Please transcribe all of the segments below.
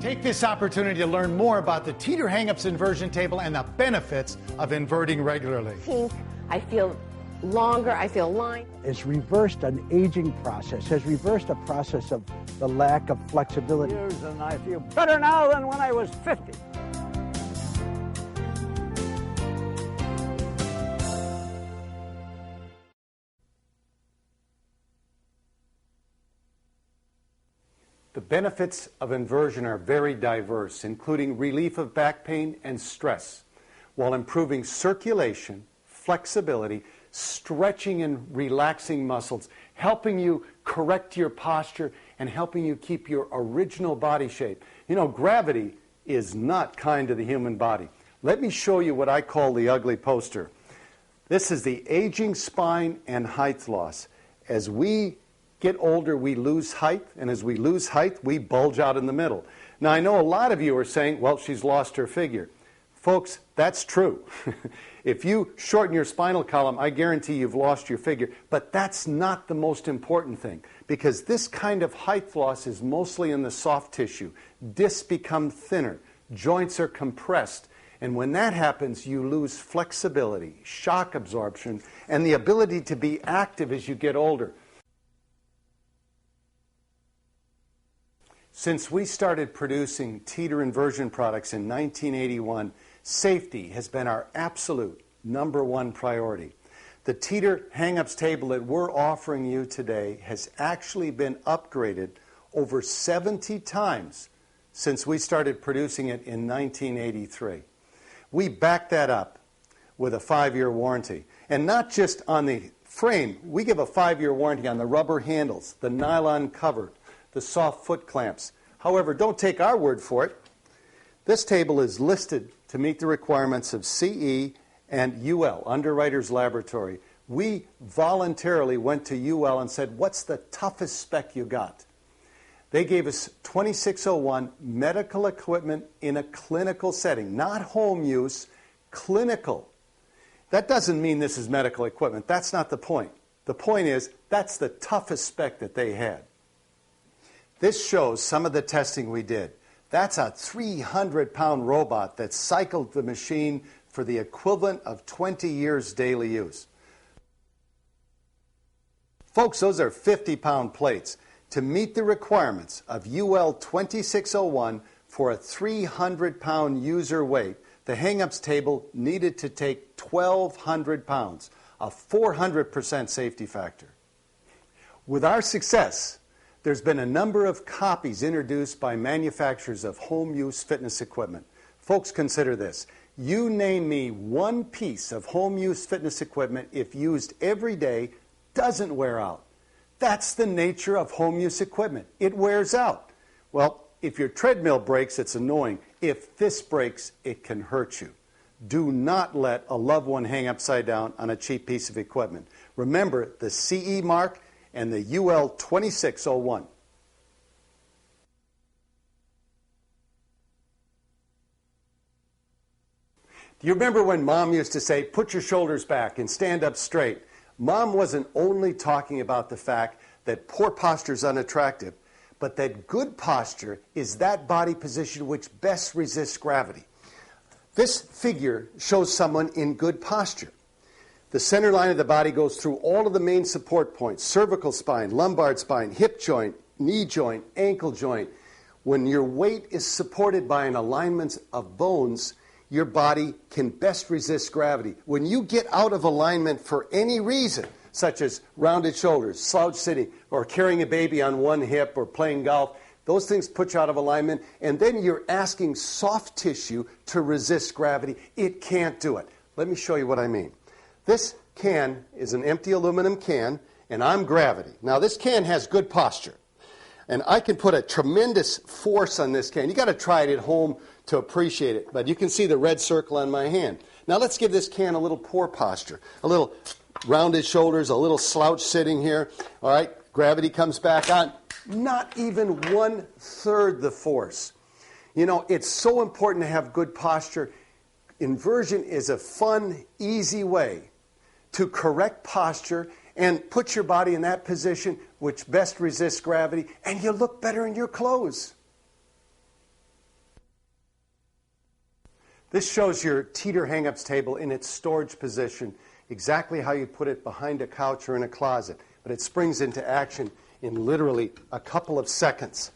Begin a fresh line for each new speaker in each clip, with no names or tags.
Take this opportunity to learn more about the teeter hang-ups inversion table and the benefits of inverting regularly.
I feel longer, I feel lined.
It's reversed an aging process, has reversed a process of the lack of flexibility.
And I feel better now than when I was 50.
The benefits of inversion are very diverse, including relief of back pain and stress, while improving circulation, flexibility, stretching and relaxing muscles, helping you correct your posture, and helping you keep your original body shape. You know, gravity is not kind to the human body. Let me show you what I call the ugly poster. This is the aging spine and height loss. As we get older, we lose height, and as we lose height, we bulge out in the middle. Now, I know a lot of you are saying, well, she's lost her figure. Folks, that's true. If you shorten your spinal column, I guarantee you've lost your figure. But that's not the most important thing, because this kind of height loss is mostly in the soft tissue. Discs become thinner, joints are compressed, and when that happens, you lose flexibility, shock absorption, and the ability to be active as you get older. Since we started producing teeter inversion products in 1981, safety has been our absolute #1 priority. The teeter hang-ups table that we're offering you today has actually been upgraded over 70 times since we started producing it in 1983. We back that up with a 5-year warranty. And not just on the frame, we give a 5-year warranty on the rubber handles, the nylon cover, the soft foot clamps. However, don't take our word for it. This table is listed to meet the requirements of CE and UL, Underwriters Laboratory. We voluntarily went to UL and said, what's the toughest spec you got? They gave us 2601 medical equipment in a clinical setting, not home use, clinical. That doesn't mean this is medical equipment. That's not the point. The point is, that's the toughest spec that they had. This shows some of the testing we did. That's a 300-pound robot that cycled the machine for the equivalent of 20 years daily use. Folks, those are 50-pound plates. To meet the requirements of UL 2601 for a 300-pound user weight, the hang-ups table needed to take 1,200 pounds, a 400% safety factor. With our success, there's been a number of copies introduced by manufacturers of home-use fitness equipment. Folks, consider this. You name me one piece of home-use fitness equipment, if used every day, doesn't wear out. That's the nature of home-use equipment. It wears out. Well, if your treadmill breaks, it's annoying. If this breaks, it can hurt you. Do not let a loved one hang upside down on a cheap piece of equipment. Remember the CE mark and the UL 2601. Do you remember when Mom used to say, put your shoulders back and stand up straight? Mom wasn't only talking about the fact that poor posture is unattractive, but that good posture is that body position which best resists gravity. This figure shows someone in good posture. The center line of the body goes through all of the main support points: cervical spine, lumbar spine, hip joint, knee joint, ankle joint. When your weight is supported by an alignment of bones, your body can best resist gravity. When you get out of alignment for any reason, such as rounded shoulders, slouch sitting, or carrying a baby on one hip, or playing golf, those things put you out of alignment, and then you're asking soft tissue to resist gravity. It can't do it. Let me show you what I mean. This can is an empty aluminum can, and I'm gravity. Now, this can has good posture, and I can put a tremendous force on this can. You got to try it at home to appreciate it, but you can see the red circle on my hand. Now, let's give this can a little poor posture, a little rounded shoulders, a little slouch sitting here. All right, gravity comes back on. Not even 1/3 the force. You know, it's so important to have good posture. Inversion is a fun, easy way to correct posture and put your body in that position which best resists gravity, and you look better in your clothes. This shows your teeter hang-ups table in its storage position, exactly how you put it behind a couch or in a closet. But it springs into action in literally a couple of seconds.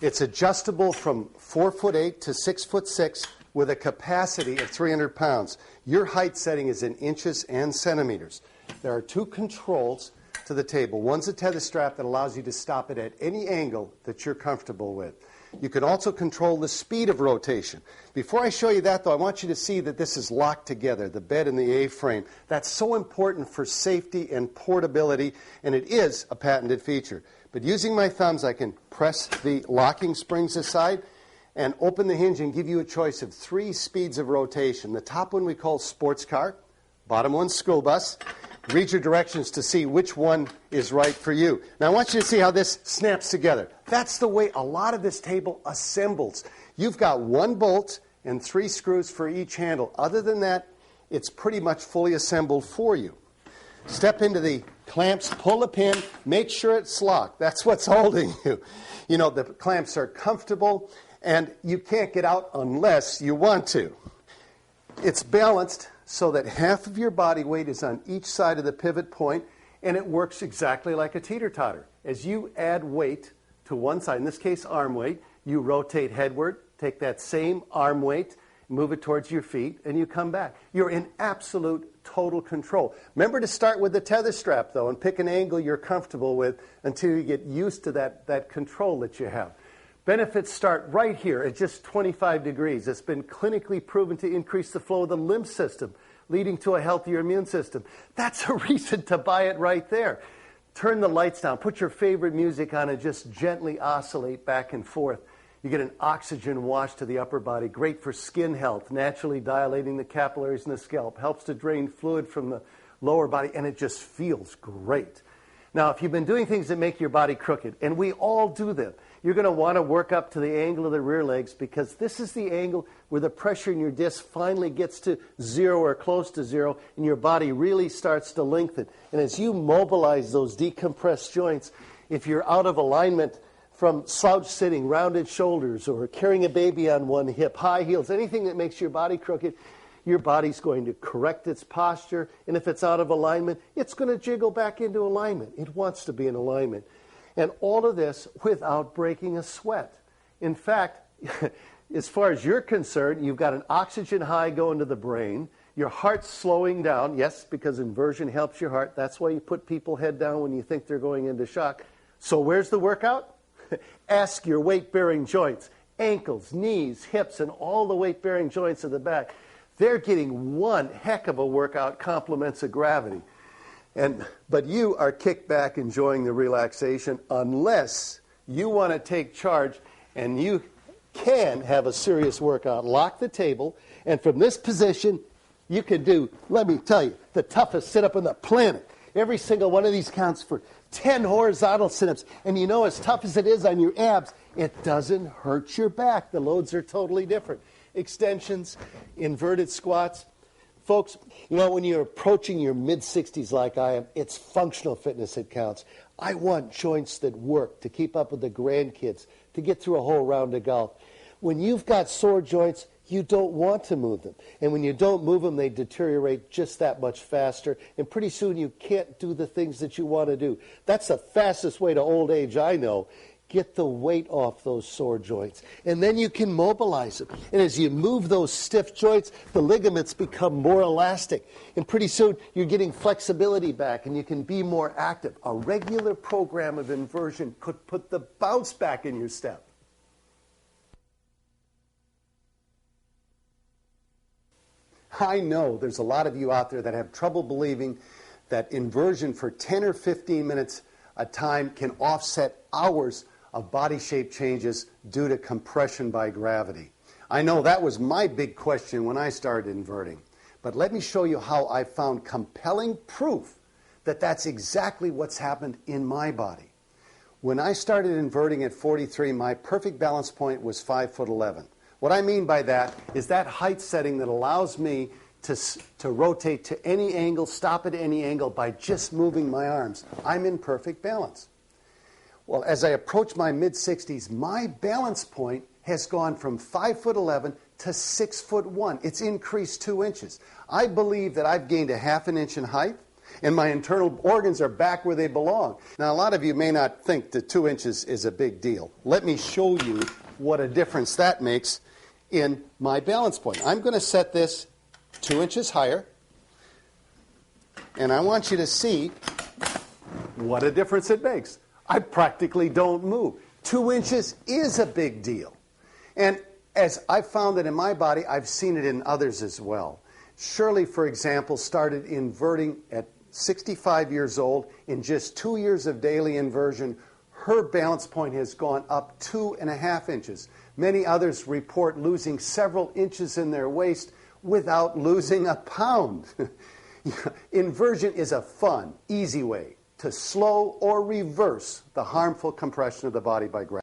It's adjustable from 4'8" to 6'6" with a capacity of 300 pounds. Your height setting is in inches and centimeters. There are two controls to the table. One's a tether strap that allows you to stop it at any angle that you're comfortable with. You can also control the speed of rotation. Before I show you that, though, I want you to see that this is locked together, the bed and the A-frame. That's so important for safety and portability, and it is a patented feature. But using my thumbs, I can press the locking springs aside and open the hinge and give you a choice of 3 speeds of rotation. The top one we call sports car, bottom one school bus. Read your directions to see which one is right for you. Now I want you to see how this snaps together. That's the way a lot of this table assembles. You've got 1 bolt and 3 screws for each handle. Other than that, it's pretty much fully assembled for you. Step into the clamps, pull the pin, make sure it's locked. That's what's holding you. You know, the clamps are comfortable, and you can't get out unless you want to. It's balanced so that half of your body weight is on each side of the pivot point, and it works exactly like a teeter-totter. As you add weight to one side, in this case arm weight, you rotate headward, take that same arm weight, move it towards your feet, and you come back. You're in absolute total control. Remember to start with the tether strap, though, and pick an angle you're comfortable with until you get used to that control that you have. Benefits start right here at just 25 degrees. It's been clinically proven to increase the flow of the lymph system, leading to a healthier immune system. That's a reason to buy it right there. Turn the lights down, put your favorite music on, and just gently oscillate back and forth. You get an oxygen wash to the upper body, great for skin health, naturally dilating the capillaries in the scalp, helps to drain fluid from the lower body, and it just feels great. Now, if you've been doing things that make your body crooked, and we all do them, you're going to want to work up to the angle of the rear legs, because this is the angle where the pressure in your disc finally gets to 0 or close to 0, and your body really starts to lengthen. And as you mobilize those decompressed joints, if you're out of alignment from slouch sitting, rounded shoulders, or carrying a baby on one hip, high heels, anything that makes your body crooked, your body's going to correct its posture, and if it's out of alignment, it's going to jiggle back into alignment. It wants to be in alignment. And all of this without breaking a sweat. In fact, as far as you're concerned, you've got an oxygen high going to the brain, your heart's slowing down, yes, because inversion helps your heart. That's why you put people head down when you think they're going into shock. So where's the workout? Ask your weight-bearing joints, ankles, knees, hips, and all the weight-bearing joints of the back. They're getting one heck of a workout, compliments of gravity. But you are kicked back enjoying the relaxation unless you want to take charge, and you can have a serious workout. Lock the table, and from this position, you can do, let me tell you, the toughest sit-up on the planet. Every single one of these counts for 10 horizontal sit-ups. And you know, as tough as it is on your abs, it doesn't hurt your back. The loads are totally different. Extensions, inverted squats. Folks, you know, when you're approaching your mid-60s like I am, it's functional fitness that counts. I want joints that work to keep up with the grandkids, to get through a whole round of golf. When you've got sore joints, you don't want to move them. And when you don't move them, they deteriorate just that much faster. And pretty soon you can't do the things that you want to do. That's the fastest way to old age I know. Get the weight off those sore joints. And then you can mobilize them. And as you move those stiff joints, the ligaments become more elastic. And pretty soon you're getting flexibility back and you can be more active. A regular program of inversion could put the bounce back in your step. I know there's a lot of you out there that have trouble believing that inversion for 10 or 15 minutes a time can offset hours of body shape changes due to compression by gravity. I know that was my big question when I started inverting. But let me show you how I found compelling proof that that's exactly what's happened in my body. When I started inverting at 43, my perfect balance point was 5'11". What I mean by that is that height setting that allows me to rotate to any angle, stop at any angle by just moving my arms. I'm in perfect balance. Well, as I approach my mid-60s, my balance point has gone from 5'11" to 6'1". It's increased 2 inches. I believe that I've gained a ½ an inch in height, and my internal organs are back where they belong. Now, a lot of you may not think that 2 inches is a big deal. Let me show you what a difference that makes in my balance point. I'm going to set this 2 inches higher, and I want you to see what a difference it makes. I practically don't move. 2 inches is a big deal. And as I found it in my body, I've seen it in others as well. Shirley, for example, started inverting at 65 years old. In just 2 years of daily inversion, her balance point has gone up 2.5 inches. Many others report losing several inches in their waist without losing a pound. Inversion is a fun, easy way to slow or reverse the harmful compression of the body by gravity.